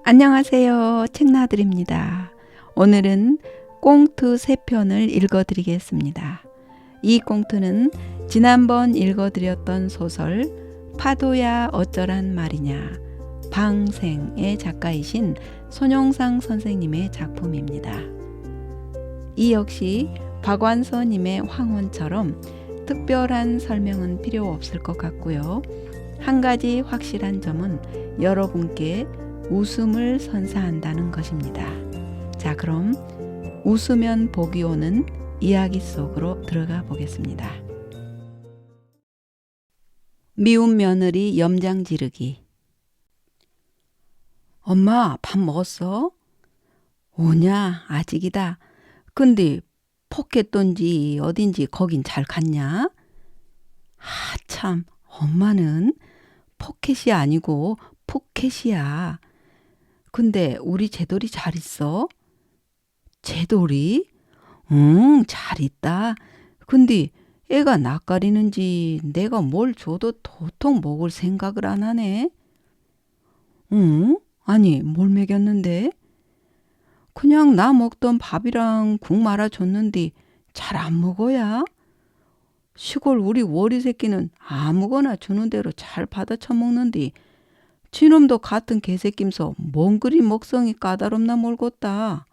안녕하세요. 책나들입니다. 오늘은 꽁트 3편을 읽어드리겠습니다. 이 꽁트는 지난번 읽어드렸던 소설 파도야 어쩌란 말이냐 방생의 작가이신 손영상 선생님의 작품입니다. 이 역시 박완서님의 황혼처럼 특별한 설명은 필요 없을 것 같고요. 한 가지 확실한 점은 여러분께 웃음을 선사한다는 것입니다. 자, 그럼 웃으면 복이 오는 이야기 속으로 들어가 보겠습니다. 미운 며느리 염장 지르기. 엄마, 밥 먹었어? 오냐, 아직이다. 근데 포켓돈지 어딘지 거긴 잘 갔냐? 참, 엄마는 포켓이 아니고 포켓이야. 근데 우리 제돌이 잘 있어? 제돌이? 응, 잘 있다. 근데 애가 낯가리는지 내가 뭘 줘도 도통 먹을 생각을 안 하네. 응? 아니, 뭘 먹였는데? 그냥 나 먹던 밥이랑 국 말아줬는데 잘 안 먹어야? 시골 우리 워리 새끼는 아무거나 주는 대로 잘 받아 처먹는데 지놈도 같은 개새끼면서 뭔 그리 먹성이 까다롭나 몰겄다.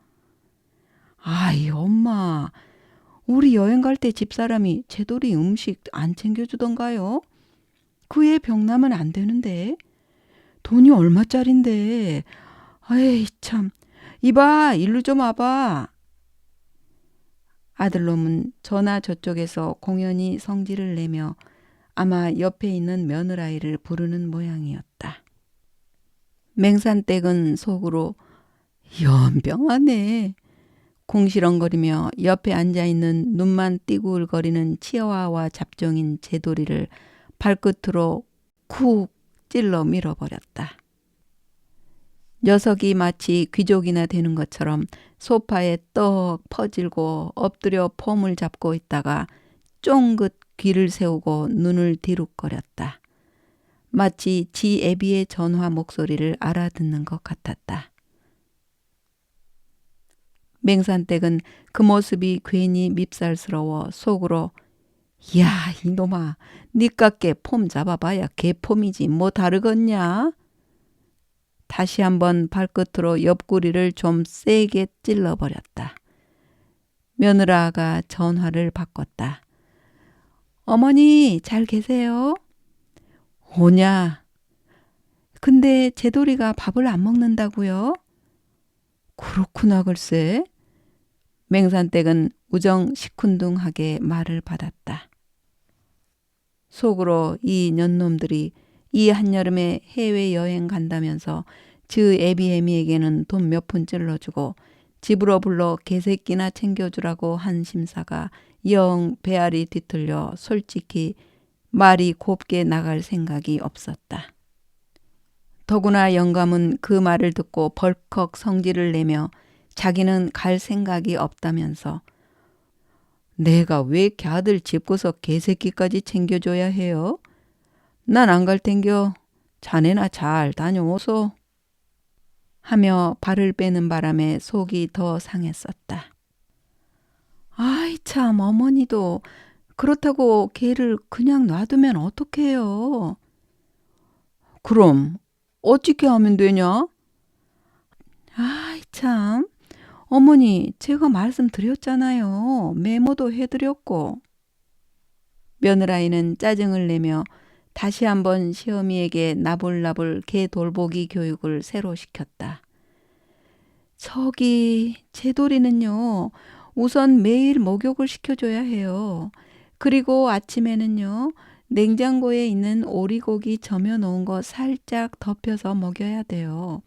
아이 엄마, 우리 여행 갈 때 집사람이 제돌이 음식 안 챙겨주던가요? 그 애 병나면 안 되는데. 돈이 얼마짜린데. 아이 참. 이봐, 일로 좀 와봐. 아들놈은 저나 저쪽에서 공연히 성질을 내며 아마 옆에 있는 며느라이를 부르는 모양이었다. 맹산댁은 속으로 연병하네. 궁시렁거리며 옆에 앉아있는 눈만 띠굴거리는 치아와와 잡종인 제돌이를 발끝으로 쿡 찔러 밀어버렸다. 녀석이 마치 귀족이나 되는 것처럼 소파에 떡 퍼질고 엎드려 폼을 잡고 있다가 쫑긋 귀를 세우고 눈을 디룩거렸다. 마치 지 애비의 전화 목소리를 알아듣는 것 같았다. 맹산댁은 그 모습이 괜히 밉살스러워 속으로 야 이놈아, 니깎게 폼 잡아봐야 개폼이지 뭐 다르겠냐? 다시 한번 발끝으로 옆구리를 좀 세게 찔러버렸다. 며느라가 전화를 바꿨다. 어머니 잘 계세요? 오냐? 근데 제돌이가 밥을 안 먹는다고요? 그렇구나 글쎄. 맹산댁은 우정 시큰둥하게 말을 받았다. 속으로 이 년놈들이 이 한여름에 해외여행 간다면서 즈 애비애미에게는 돈 몇 푼 찔러주고 집으로 불러 개새끼나 챙겨주라고 한 심사가 영 배알이 뒤틀려 솔직히 말이 곱게 나갈 생각이 없었다. 더구나 영감은 그 말을 듣고 벌컥 성질을 내며 자기는 갈 생각이 없다면서 내가 왜 이렇게 아들 집구석 개새끼까지 챙겨줘야 해요? 난 안 갈 텐겨. 자네나 잘 다녀오소. 하며 발을 빼는 바람에 속이 더 상했었다. 아이 참 어머니도 그렇다고 걔를 그냥 놔두면 어떡해요. 그럼 어찌게 하면 되냐? 아이 참 어머니 제가 말씀드렸잖아요. 메모도 해드렸고. 며느라이는 짜증을 내며 다시 한번 시어미에게 나불나불 개 돌보기 교육을 새로 시켰다. 저기 제돌이는요. 우선 매일 목욕을 시켜줘야 해요. 그리고 아침에는요. 냉장고에 있는 오리고기 점여놓은 거 살짝 덮여서 먹여야 돼요.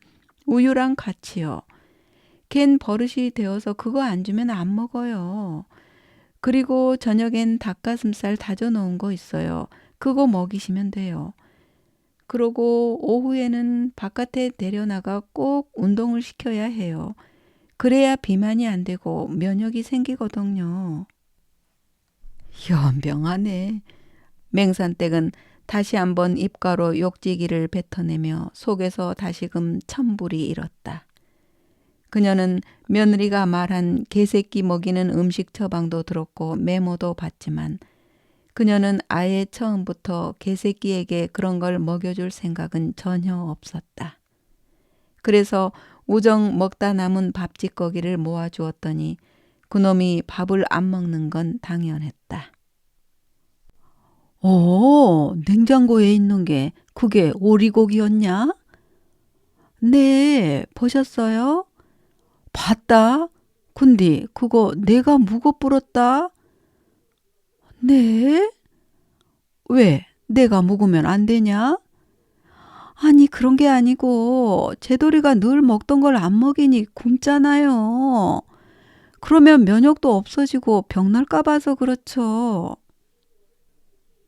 우유랑 같이요. 걘 버릇이 되어서 그거 안 주면 안 먹어요. 그리고 저녁엔 닭가슴살 다져놓은 거 있어요. 그거 먹이시면 돼요. 그러고 오후에는 바깥에 내려나가 꼭 운동을 시켜야 해요. 그래야 비만이 안 되고 면역이 생기거든요. 연병하네. 맹산댁은 다시 한번 입가로 욕지기를 뱉어내며 속에서 다시금 천불이 일었다. 그녀는 며느리가 말한 개새끼 먹이는 음식 처방도 들었고 메모도 봤지만 그녀는 아예 처음부터 개새끼에게 그런 걸 먹여줄 생각은 전혀 없었다. 그래서 우정 먹다 남은 밥짓거기를 모아주었더니 그놈이 밥을 안 먹는 건 당연했다. 냉장고에 있는 게 그게 오리고기였냐? 네, 보셨어요? 봤다. 근데 그거 내가 묵어 불었다. 네? 왜? 내가 묵으면 안 되냐? 아니 그런 게 아니고 제돌이가 늘 먹던 걸 안 먹이니 굶잖아요. 그러면 면역도 없어지고 병날까 봐서 그렇죠.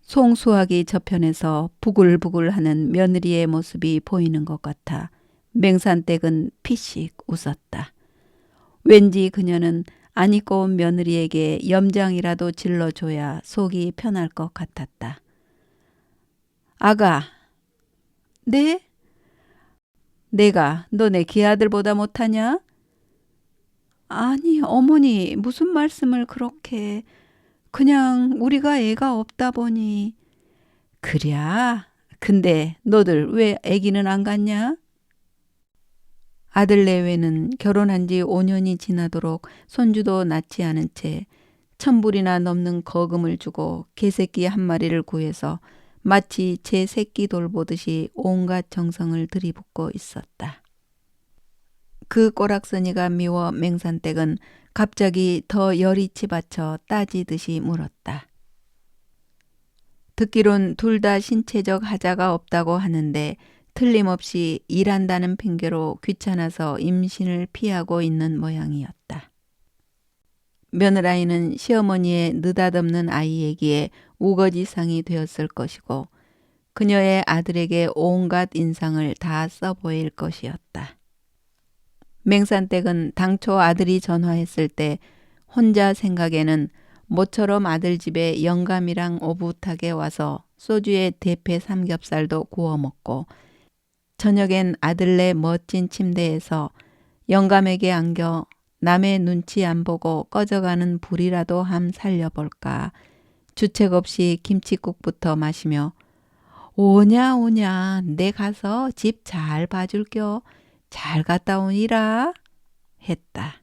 송수하기 저편에서 부글부글하는 며느리의 모습이 보이는 것 같아 맹산댁은 피식 웃었다. 왠지 그녀는 안 입고 온 며느리에게 염장이라도 질러줘야 속이 편할 것 같았다. 아가, 네? 내가 너네 기아들보다 못하냐? 아니 어머니 무슨 말씀을 그렇게. 그냥 우리가 애가 없다 보니. 그랴? 근데 너들 왜 애기는 안 갖냐? 아들 내외는 결혼한 지 5년이 지나도록 손주도 낳지 않은 채 1,000불이나 넘는 거금을 주고 개새끼 한 마리를 구해서 마치 제 새끼 돌보듯이 온갖 정성을 들이붓고 있었다. 그 꼬락서니가 미워 맹산댁은 갑자기 더 열이 치받쳐 따지듯이 물었다. 듣기론 둘 다 신체적 하자가 없다고 하는데 틀림없이 일한다는 핑계로 귀찮아서 임신을 피하고 있는 모양이었다. 며느라이는 시어머니의 느닷없는 아이에게 우거지상이 되었을 것이고 그녀의 아들에게 온갖 인상을 다 써보일 것이었다. 맹산댁은 당초 아들이 전화했을 때 혼자 생각에는 모처럼 아들 집에 영감이랑 오붓하게 와서 소주에 대패 삼겹살도 구워 먹고 저녁엔 아들네 멋진 침대에서 영감에게 안겨 남의 눈치 안 보고 꺼져가는 불이라도 함 살려볼까 주책 없이 김칫국부터 마시며 오냐 내 가서 집 잘 봐줄겨 잘 갔다 오니라 했다.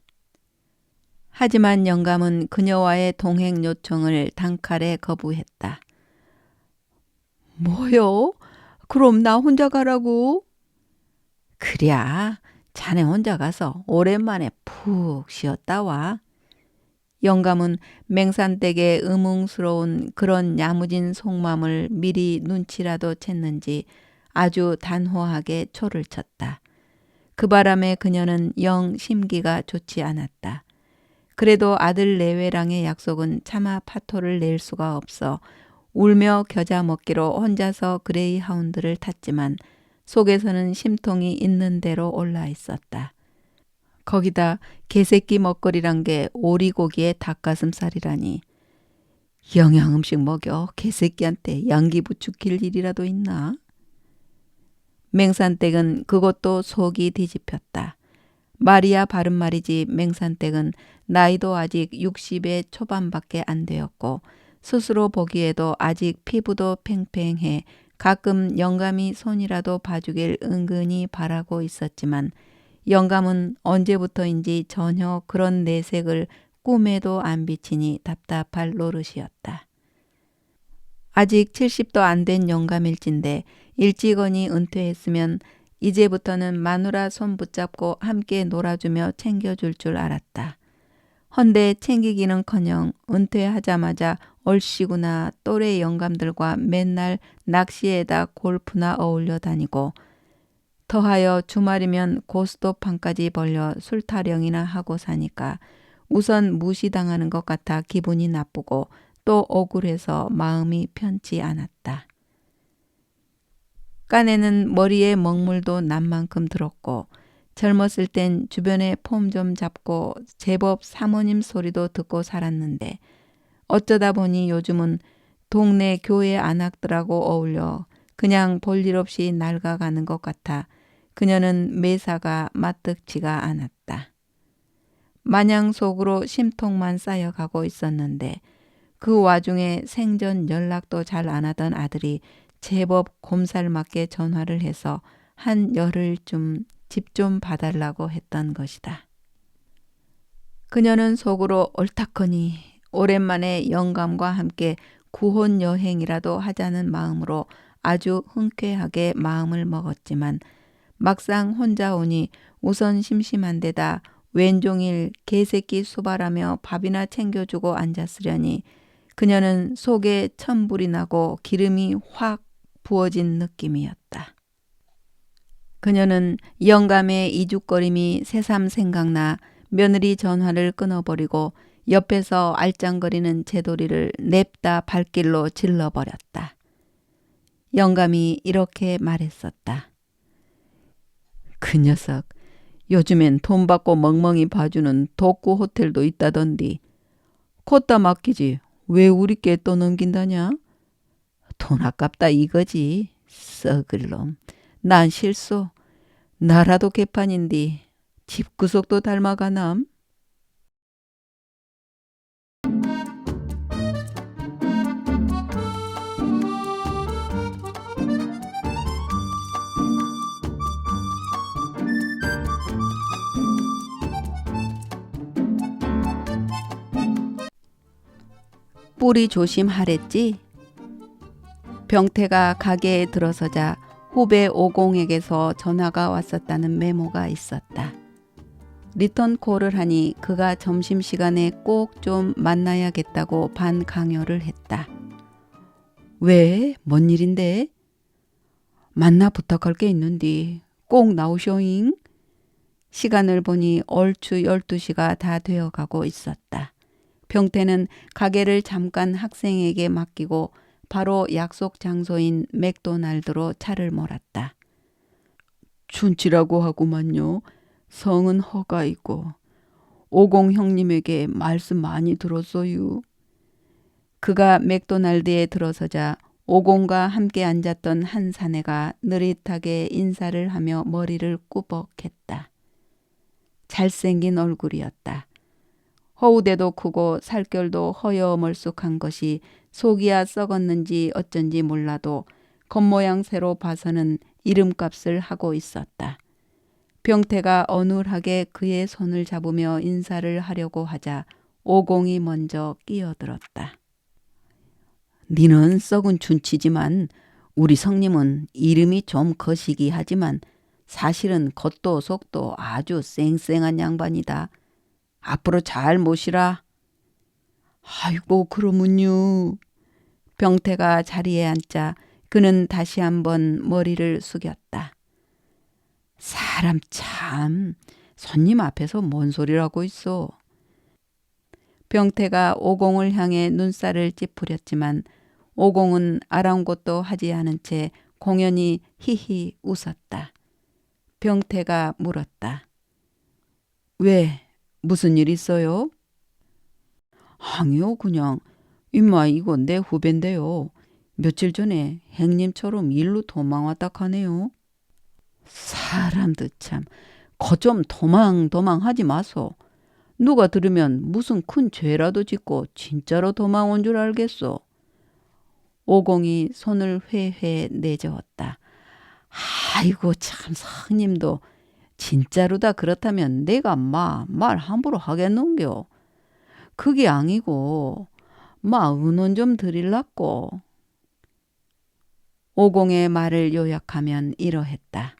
하지만 영감은 그녀와의 동행 요청을 단칼에 거부했다. 뭐요? 그럼 나 혼자 가라고? 그랴 자네 혼자 가서 오랜만에 푹 쉬었다 와. 영감은 맹산댁의 의뭉스러운 그런 야무진 속마음을 미리 눈치라도 챘는지 아주 단호하게 초를 쳤다. 그 바람에 그녀는 영 심기가 좋지 않았다. 그래도 아들 내외랑의 약속은 차마 파토를 낼 수가 없어 울며 겨자 먹기로 혼자서 그레이하운드를 탔지만 속에서는 심통이 있는 대로 올라 있었다. 거기다 개새끼 먹거리란 게 오리고기에 닭가슴살이라니. 영양음식 먹여 개새끼한테 양기 부추길 일이라도 있나? 맹산댁은 그것도 속이 뒤집혔다. 말이야 바른 말이지 맹산댁은 나이도 아직 60의 초반밖에 안 되었고 스스로 보기에도 아직 피부도 팽팽해 가끔 영감이 손이라도 봐주길 은근히 바라고 있었지만 영감은 언제부터인지 전혀 그런 내색을 꿈에도 안 비치니 답답할 노릇이었다. 아직 70도 안 된 영감일진데 일찌감치 은퇴했으면 이제부터는 마누라 손 붙잡고 함께 놀아주며 챙겨줄 줄 알았다. 헌데 챙기기는커녕 은퇴하자마자 얼씨구나 또래 영감들과 맨날 낚시에다 골프나 어울려 다니고 더하여 주말이면 고스톱판까지 벌려 술 타령이나 하고 사니까 우선 무시당하는 것 같아 기분이 나쁘고 또 억울해서 마음이 편치 않았다. 깐에는 머리에 먹물도 난 만큼 들었고 젊었을 땐 주변에 폼 좀 잡고 제법 사모님 소리도 듣고 살았는데 어쩌다 보니 요즘은 동네 교회 안악들하고 어울려 그냥 볼일 없이 낡아가는 것 같아 그녀는 매사가 마뜩지가 않았다. 마냥 속으로 심통만 쌓여가고 있었는데 그 와중에 생전 연락도 잘 안 하던 아들이 제법 곰살맞게 전화를 해서 한 열흘쯤 집 좀 봐달라고 했던 것이다. 그녀는 속으로 옳다커니 오랜만에 영감과 함께 구혼 여행이라도 하자는 마음으로 아주 흔쾌하게 마음을 먹었지만 막상 혼자 오니 우선 심심한 데다 왼종일 개새끼 수발하며 밥이나 챙겨주고 앉았으려니 그녀는 속에 천불이 나고 기름이 확 부어진 느낌이었다. 그녀는 영감의 이죽거림이 새삼 생각나 며느리 전화를 끊어버리고 옆에서 알짱거리는 제돌이를 냅다 발길로 질러버렸다. 영감이 이렇게 말했었다. 그 녀석 요즘엔 돈 받고 멍멍이 봐주는 독구 호텔도 있다던디. 걷다 맡기지 왜 우리께 또 넘긴다냐? 돈 아깝다 이거지. 썩을 놈. 난 실수. 나라도 개판인디 집구석도 닮아가남. 뿌리 조심하랬지? 병태가 가게에 들어서자 후배 오공에게서 전화가 왔었다는 메모가 있었다. 리턴콜을 하니 그가 점심시간에 꼭 좀 만나야겠다고 반강요를 했다. 왜? 뭔 일인데? 만나 부탁할 게 있는디 꼭 나오쇼잉? 시간을 보니 얼추 12시가 다 되어가고 있었다. 병태는 가게를 잠깐 학생에게 맡기고 바로 약속 장소인 맥도날드로 차를 몰았다. 춘치라고 하구만요. 성은 허가이고 오공 형님에게 말씀 많이 들었어요. 그가 맥도날드에 들어서자 오공과 함께 앉았던 한 사내가 느릿하게 인사를 하며 머리를 꾸벅했다. 잘생긴 얼굴이었다. 허우대도 크고 살결도 허여멀쑥한 것이 속이야 썩었는지 어쩐지 몰라도 겉모양새로 봐서는 이름값을 하고 있었다. 병태가 어눌하게 그의 손을 잡으며 인사를 하려고 하자 오공이 먼저 끼어들었다. 니는 썩은 춘치지만 우리 성님은 이름이 좀 거시기 하지만 사실은 겉도 속도 아주 쌩쌩한 양반이다. 앞으로 잘 모시라. 아이고 그러면요. 병태가 자리에 앉자 그는 다시 한번 머리를 숙였다. 사람 참 손님 앞에서 뭔 소리를 하고 있어. 병태가 오공을 향해 눈살을 찌푸렸지만 오공은 아랑곳도 하지 않은 채 공연히 히히 웃었다. 병태가 물었다. 왜? 무슨 일 있어요? 아니요 그냥 임마 이거 내 후배인데요. 며칠 전에 행님처럼 일로 도망 왔다 카네요. 사람도 참 거 좀 도망하지 마소. 누가 들으면 무슨 큰 죄라도 짓고 진짜로 도망 온 줄 알겠소. 오공이 손을 회회 내저었다. 아이고 참 성님도 진짜로다 그렇다면 내가 말 함부로 하겠는겨. 그게 아니고 은원 좀 드릴라고. 오공의 말을 요약하면 이러했다.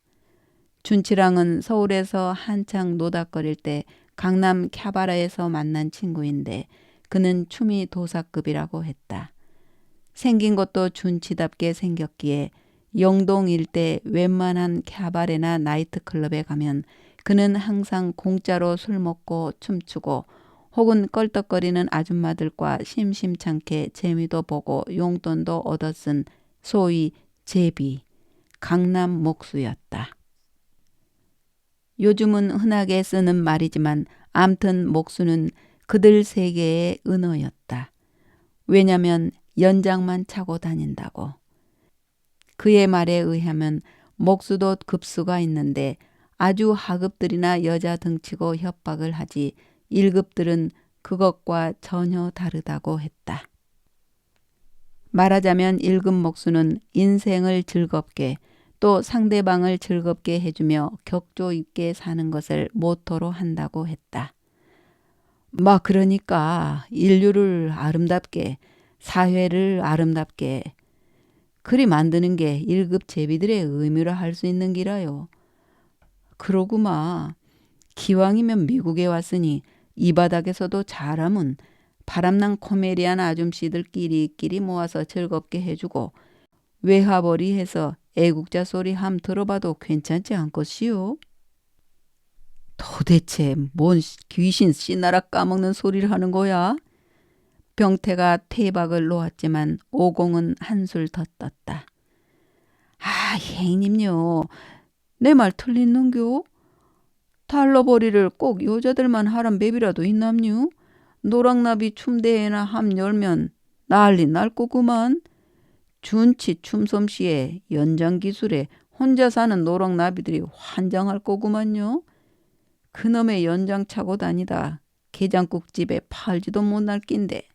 준치랑은 서울에서 한창 노닥거릴 때 강남 캬바레에서 만난 친구인데 그는 춤이 도사급이라고 했다. 생긴 것도 준치답게 생겼기에 영동 일대 웬만한 캬바레나 나이트클럽에 가면 그는 항상 공짜로 술 먹고 춤추고 혹은 껄떡거리는 아줌마들과 심심찮게 재미도 보고 용돈도 얻어쓴 소위 제비, 강남 목수였다. 요즘은 흔하게 쓰는 말이지만 암튼 목수는 그들 세계의 은어였다. 왜냐면 연장만 차고 다닌다고. 그의 말에 의하면 목수도 급수가 있는데 아주 하급들이나 여자 등치고 협박을 하지 1급들은 그것과 전혀 다르다고 했다. 말하자면 1급 목수는 인생을 즐겁게 또 상대방을 즐겁게 해주며 격조 있게 사는 것을 모토로 한다고 했다. 그러니까 인류를 아름답게, 사회를 아름답게 그리 만드는 게 1급 제비들의 의무라 할 수 있는 기라요. 그러구마. 기왕이면 미국에 왔으니 이 바닥에서도 잘하면 바람난 코미디안 아줌씨들끼리 모아서 즐겁게 해주고 외화벌이 해서 애국자 소리 함 들어봐도 괜찮지 않겠시요? 도대체 뭔 귀신 씨나라 까먹는 소리를 하는 거야? 병태가 태박을 놓았지만 오공은 한술 더 떴다. 형님요. 내 말 틀리는겨? 달러벌이를 꼭 여자들만 하란 맵이라도 있남요? 노랑나비 춤대회나 함 열면 난리 날 거구만. 준치 춤솜씨에 연장기술에 혼자 사는 노랑나비들이 환장할 거구만요. 그놈의 연장 차고 다니다 게장국집에 팔지도 못할 낀데.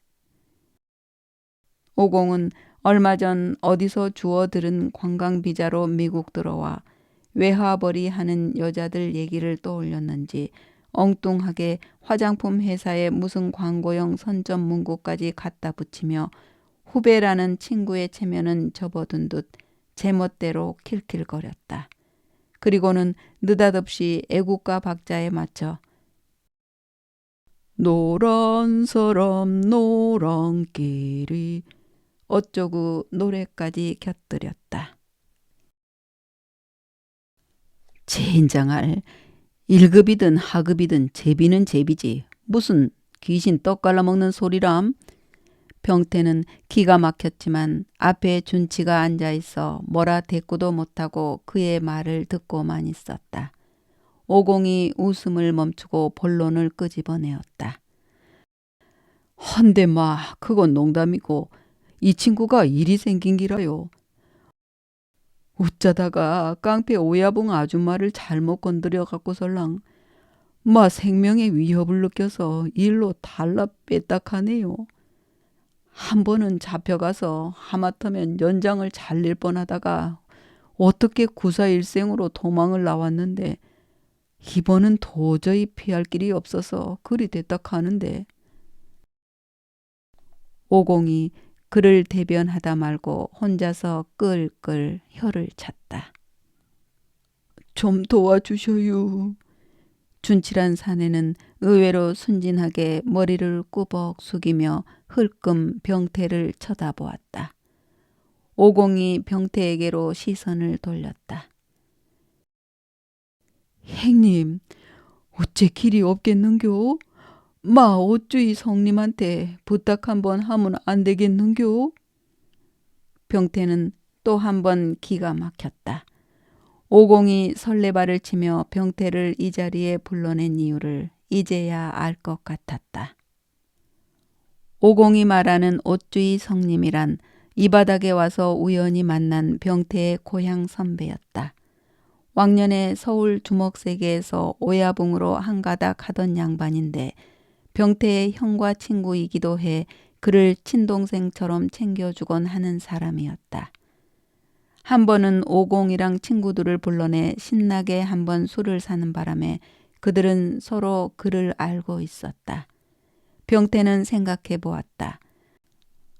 오공은 얼마 전 어디서 주워 들은 관광비자로 미국 들어와 외화벌이 하는 여자들 얘기를 떠올렸는지 엉뚱하게 화장품 회사에 무슨 광고용 선전 문구까지 갖다 붙이며 후배라는 친구의 체면은 접어둔 듯 제멋대로 킬킬거렸다. 그리고는 느닷없이 애국가 박자에 맞춰 노란 사람 노란끼리 어쩌고 노래까지 곁들였다. 젠장할 1급이든 하급이든 제비는 제비지. 무슨 귀신 떡 갈라먹는 소리람? 병태는 기가 막혔지만 앞에 준치가 앉아있어 뭐라 대꾸도 못하고 그의 말을 듣고만 있었다. 오공이 웃음을 멈추고 본론을 끄집어내었다. 헌데 그건 농담이고 이 친구가 일이 생긴 기라요. 어쩌다가 깡패 오야봉 아줌마를 잘못 건드려 갖고설랑 생명의 위협을 느껴서 일로 달라 뺐딱하네요. 한 번은 잡혀가서 하마터면 연장을 잘릴 뻔하다가 어떻게 구사일생으로 도망을 나왔는데 이번은 도저히 피할 길이 없어서 그리 됐다카는데. 오공이 그를 대변하다 말고 혼자서 끌끌 혀를 찼다. 좀 도와주셔요. 준칠한 사내는 의외로 순진하게 머리를 꾸벅 숙이며 흘끔 병태를 쳐다보았다. 오공이 병태에게로 시선을 돌렸다. 행님, 어째 길이 없겠는겨? 어쭈이 성님한테 부탁 한번 하면 안 되겠는겨? 병태는 또 한 번 기가 막혔다. 오공이 설레발을 치며 병태를 이 자리에 불러낸 이유를 이제야 알 것 같았다. 오공이 말하는 옷주의 성님이란 이 바닥에 와서 우연히 만난 병태의 고향 선배였다. 왕년에 서울 주먹세계에서 오야붕으로 한가닥 하던 양반인데 병태의 형과 친구이기도 해 그를 친동생처럼 챙겨주곤 하는 사람이었다. 한 번은 오공이랑 친구들을 불러내 신나게 한번 술을 사는 바람에 그들은 서로 그를 알고 있었다. 병태는 생각해 보았다.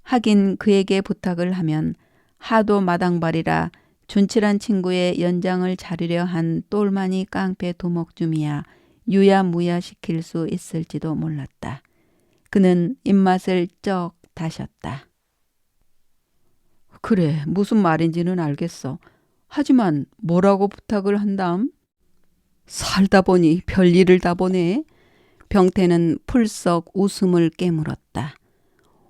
하긴 그에게 부탁을 하면 하도 마당발이라 준칠한 친구의 연장을 자르려 한 똘마니 깡패 도목줌이야 유야무야 시킬 수 있을지도 몰랐다. 그는 입맛을 쩍 다셨다. 그래, 무슨 말인지는 알겠어. 하지만 뭐라고 부탁을 한담? 살다 보니 별일을 다 보네. 병태는 풀썩 웃음을 깨물었다.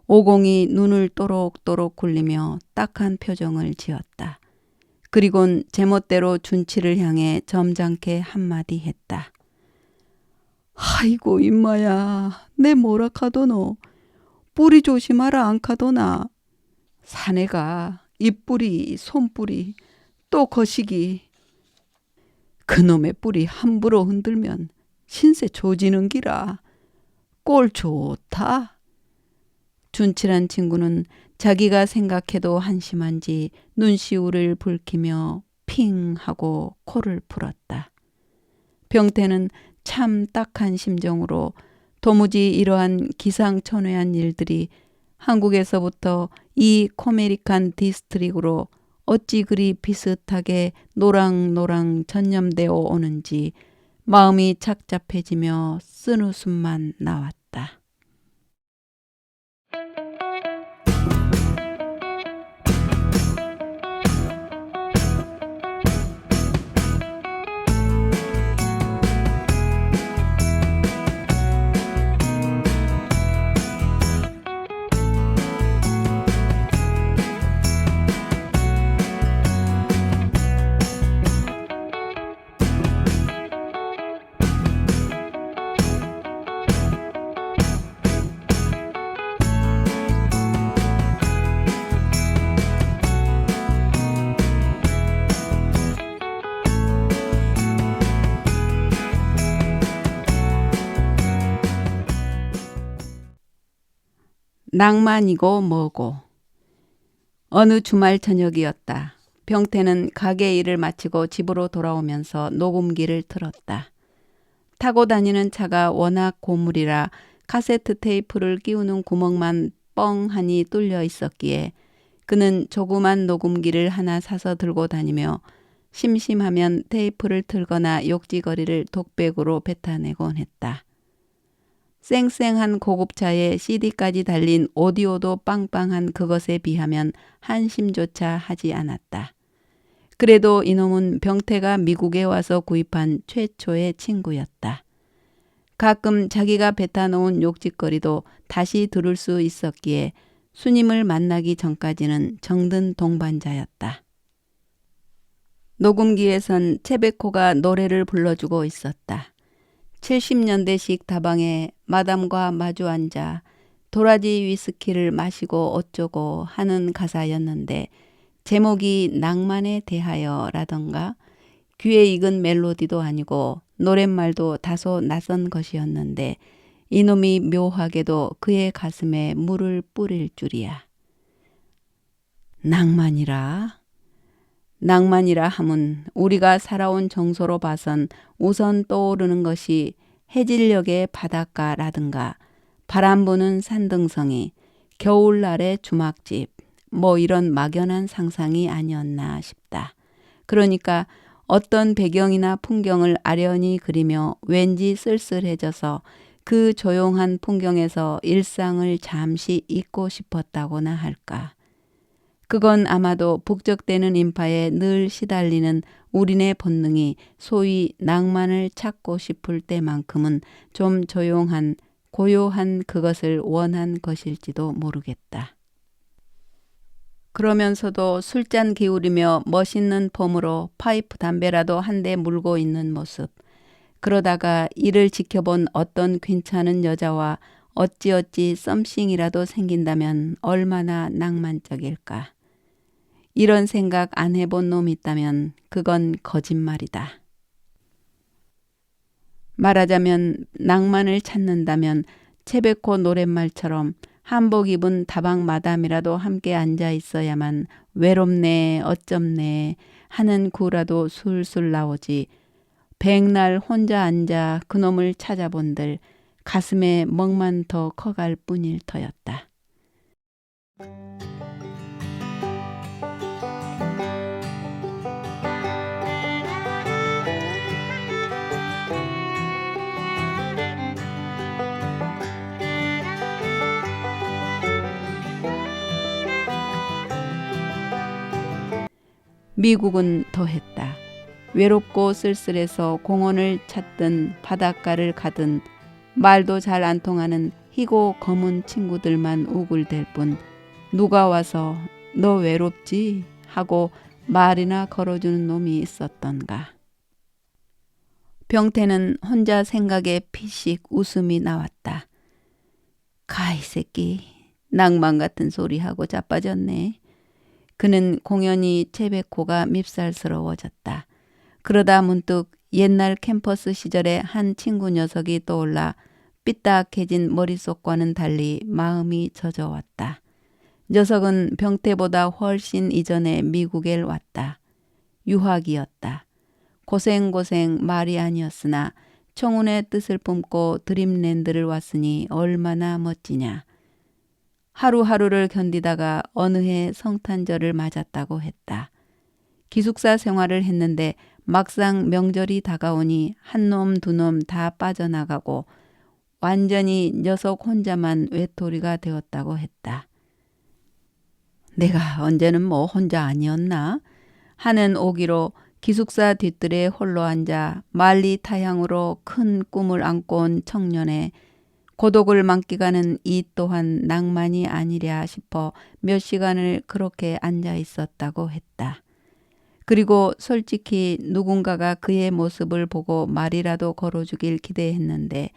오공이 눈을 또록또록 굴리며 딱한 표정을 지었다. 그리곤 제멋대로 준치를 향해 점잖게 한마디 했다. 아이고 임마야, 내 뭐라 카도노. 뿌리 조심하라 안 카도나. 사내가 입뿌리, 손뿌리, 또 거시기. 그놈의 뿌리 함부로 흔들면 신세 조지는 기라. 꼴 좋다. 준칠한 친구는 자기가 생각해도 한심한지 눈시울을 붉히며 핑 하고 코를 풀었다. 병태는 참 딱한 심정으로 도무지 이러한 기상천외한 일들이 한국에서부터 이 코메리칸 디스트릭으로 어찌 그리 비슷하게 노랑노랑 전염되어 오는지 마음이 착잡해지며 쓴웃음만 나왔다. 낭만이고 뭐고. 어느 주말 저녁이었다. 병태는 가게 일을 마치고 집으로 돌아오면서 녹음기를 틀었다. 타고 다니는 차가 워낙 고물이라 카세트 테이프를 끼우는 구멍만 뻥하니 뚫려 있었기에 그는 조그만 녹음기를 하나 사서 들고 다니며 심심하면 테이프를 틀거나 욕지거리를 독백으로 뱉어내곤 했다. 쌩쌩한 고급차에 CD까지 달린 오디오도 빵빵한 그것에 비하면 한심조차 하지 않았다. 그래도 이놈은 병태가 미국에 와서 구입한 최초의 친구였다. 가끔 자기가 뱉어놓은 욕짓거리도 다시 들을 수 있었기에 수님을 만나기 전까지는 정든 동반자였다. 녹음기에선 채베코가 노래를 불러주고 있었다. 70년대식 다방에 마담과 마주 앉아 도라지 위스키를 마시고 어쩌고 하는 가사였는데 제목이 낭만에 대하여라던가 귀에 익은 멜로디도 아니고 노랫말도 다소 낯선 것이었는데 이놈이 묘하게도 그의 가슴에 물을 뿌릴 줄이야. 낭만이라 함은 우리가 살아온 정서로 봐선 우선 떠오르는 것이 해질녘의 바닷가라든가 바람 부는 산등성이, 겨울날의 주막집, 뭐 이런 막연한 상상이 아니었나 싶다. 그러니까 어떤 배경이나 풍경을 아련히 그리며 왠지 쓸쓸해져서 그 조용한 풍경에서 일상을 잠시 잊고 싶었다고나 할까. 그건 아마도 북적대는 인파에 늘 시달리는 우리네 본능이 소위 낭만을 찾고 싶을 때만큼은 좀 조용한 고요한 그것을 원한 것일지도 모르겠다. 그러면서도 술잔 기울이며 멋있는 폼으로 파이프 담배라도 한 대 물고 있는 모습. 그러다가 이를 지켜본 어떤 괜찮은 여자와 어찌어찌 썸씽이라도 생긴다면 얼마나 낭만적일까. 이런 생각 안 해본 놈 있다면 그건 거짓말이다. 말하자면 낭만을 찾는다면 채베코 노랫말처럼 한복 입은 다방 마담이라도 함께 앉아 있어야만 외롭네 어쩝네 하는 구라도 술술 나오지. 백날 혼자 앉아 그놈을 찾아본들 가슴에 멍만 더 커갈 뿐일 터였다. 미국은 더했다. 외롭고 쓸쓸해서 공원을 찾든 바닷가를 가든 말도 잘 안 통하는 희고 검은 친구들만 우글댈 뿐 누가 와서 너 외롭지? 하고 말이나 걸어주는 놈이 있었던가. 병태는 혼자 생각에 피식 웃음이 나왔다. 가이 새끼 낭만 같은 소리하고 자빠졌네. 그는 공연히 채백호가 밉살스러워졌다. 그러다 문득 옛날 캠퍼스 시절의 한 친구 녀석이 떠올라 삐딱해진 머릿속과는 달리 마음이 젖어왔다. 녀석은 병태보다 훨씬 이전에 미국에 왔다. 유학이었다. 고생고생 말이 아니었으나 청운의 뜻을 품고 드림랜드를 왔으니 얼마나 멋지냐. 하루하루를 견디다가 어느 해 성탄절을 맞았다고 했다. 기숙사 생활을 했는데 막상 명절이 다가오니 한 놈 두 놈 다 빠져나가고 완전히 녀석 혼자만 외톨이가 되었다고 했다. 내가 언제는 뭐 혼자 아니었나 하는 오기로 기숙사 뒷뜰에 홀로 앉아 만리 타향으로 큰 꿈을 안고 온 청년의 고독을 만끽하는 이 또한 낭만이 아니랴 싶어 몇 시간을 그렇게 앉아 있었다고 했다. 그리고 솔직히 누군가가 그의 모습을 보고 말이라도 걸어주길 기대했는데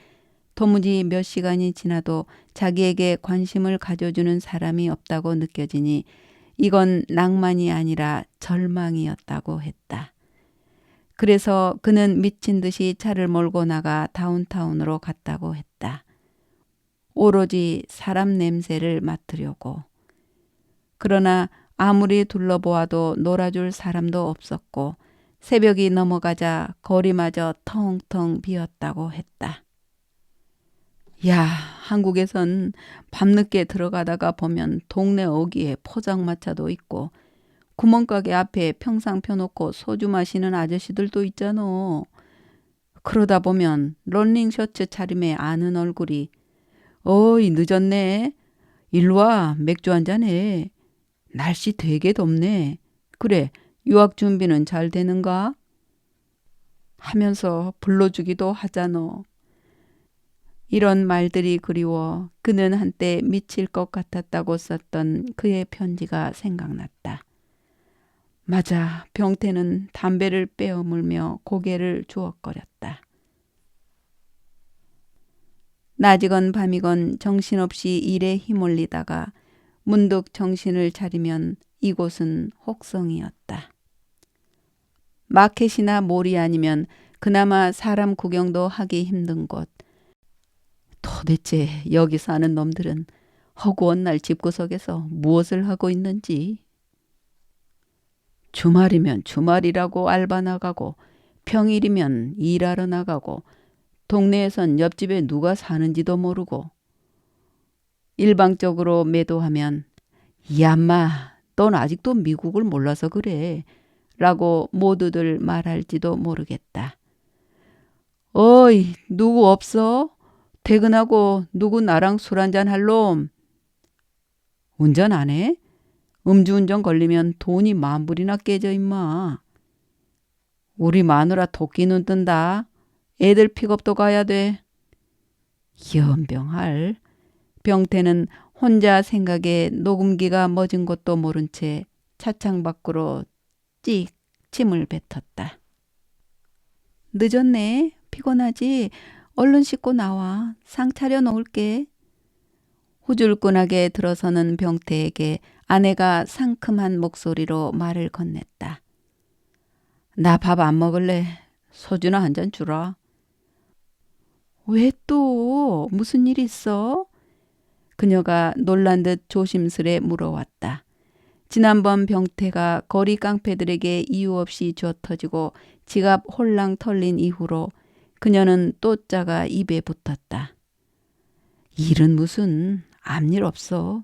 도무지 몇 시간이 지나도 자기에게 관심을 가져주는 사람이 없다고 느껴지니 이건 낭만이 아니라 절망이었다고 했다. 그래서 그는 미친 듯이 차를 몰고 나가 다운타운으로 갔다고 했다. 오로지 사람 냄새를 맡으려고. 그러나 아무리 둘러보아도 놀아줄 사람도 없었고 새벽이 넘어가자 거리마저 텅텅 비었다고 했다. 야, 한국에선 밤늦게 들어가다가 보면 동네 어귀에 포장마차도 있고 구멍가게 앞에 평상 펴놓고 소주 마시는 아저씨들도 있잖아. 그러다 보면 런닝 셔츠 차림에 아는 얼굴이 어이 늦었네. 일로와 맥주 한잔 해. 날씨 되게 덥네. 그래 유학 준비는 잘 되는가? 하면서 불러주기도 하잖아. 이런 말들이 그리워 그는 한때 미칠 것 같았다고 썼던 그의 편지가 생각났다. 맞아, 병태는 담배를 빼어물며 고개를 주걱거렸다. 낮이건 밤이건 정신없이 일에 휘몰리다가 문득 정신을 차리면 이곳은 혹성이었다. 마켓이나 몰이 아니면 그나마 사람 구경도 하기 힘든 곳. 도대체 여기 사는 놈들은 허구한 날 집구석에서 무엇을 하고 있는지. 주말이면 주말이라고 알바 나가고 평일이면 일하러 나가고 동네에선 옆집에 누가 사는지도 모르고 일방적으로 매도하면 야마 넌 아직도 미국을 몰라서 그래 라고 모두들 말할지도 모르겠다. 어이 누구 없어? 퇴근하고 누구 나랑 술 한잔 할 놈? 운전 안 해? 음주운전 걸리면 돈이 만불이나 깨져 임마. 우리 마누라 토끼 눈 뜬다. 애들 픽업도 가야 돼. 연병할. 병태는 혼자 생각에 녹음기가 멎은 것도 모른 채 차창 밖으로 찍 침을 뱉었다. 늦었네. 피곤하지? 얼른 씻고 나와. 상 차려 놓을게. 후줄근하게 들어서는 병태에게 아내가 상큼한 목소리로 말을 건넸다. 나 밥 안 먹을래. 소주나 한 잔 주라. 왜 또? 무슨 일 있어? 그녀가 놀란 듯 조심스레 물어왔다. 지난번 병태가 거리 깡패들에게 이유 없이 쥐어터지고 지갑 홀랑 털린 이후로 그녀는 또 자가 입에 붙었다. 일은 무슨 앞일 없어.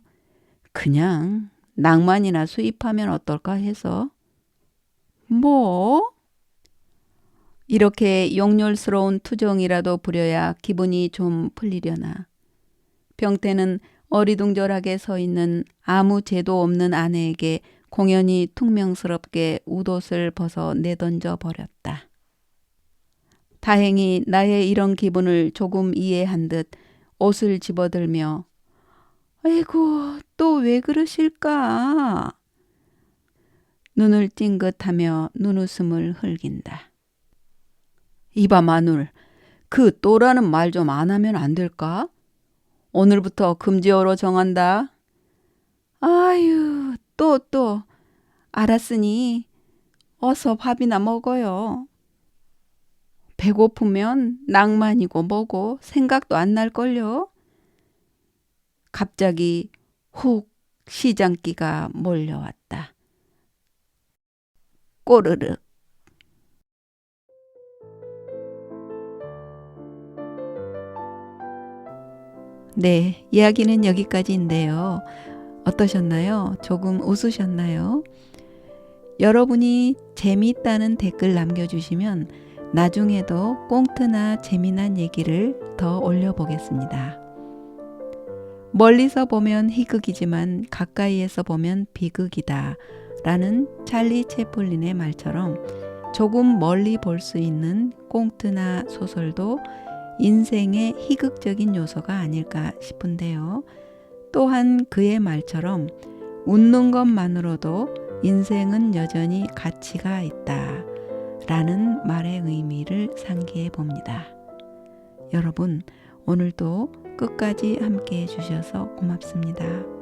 그냥 낭만이나 수입하면 어떨까 해서. 뭐? 이렇게 용렬스러운 투정이라도 부려야 기분이 좀 풀리려나. 병태는 어리둥절하게 서 있는 아무 죄도 없는 아내에게 공연히 퉁명스럽게 웃옷을 벗어 내던져 버렸다. 다행히 나의 이런 기분을 조금 이해한 듯 옷을 집어들며 아이고 또 왜 그러실까? 눈을 찡긋하며 눈웃음을 흘긴다. 이봐 마눌, 그 또라는 말 좀 안 하면 안 될까? 오늘부터 금지어로 정한다. 아유 또. 알았으니 어서 밥이나 먹어요. 배고프면 낭만이고 뭐고 생각도 안 날걸요. 갑자기 훅 시장기가 몰려왔다. 꼬르륵. 네, 이야기는 여기까지인데요. 어떠셨나요? 조금 웃으셨나요? 여러분이 재미있다는 댓글 남겨주시면 나중에도 꽁트나 재미난 얘기를 더 올려보겠습니다. 멀리서 보면 희극이지만 가까이에서 보면 비극이다 라는 찰리 채플린의 말처럼 조금 멀리 볼 수 있는 꽁트나 소설도 인생의 희극적인 요소가 아닐까 싶은데요. 또한 그의 말처럼 웃는 것만으로도 인생은 여전히 가치가 있다 라는 말의 의미를 상기해 봅니다. 여러분, 오늘도 끝까지 함께 해주셔서 고맙습니다.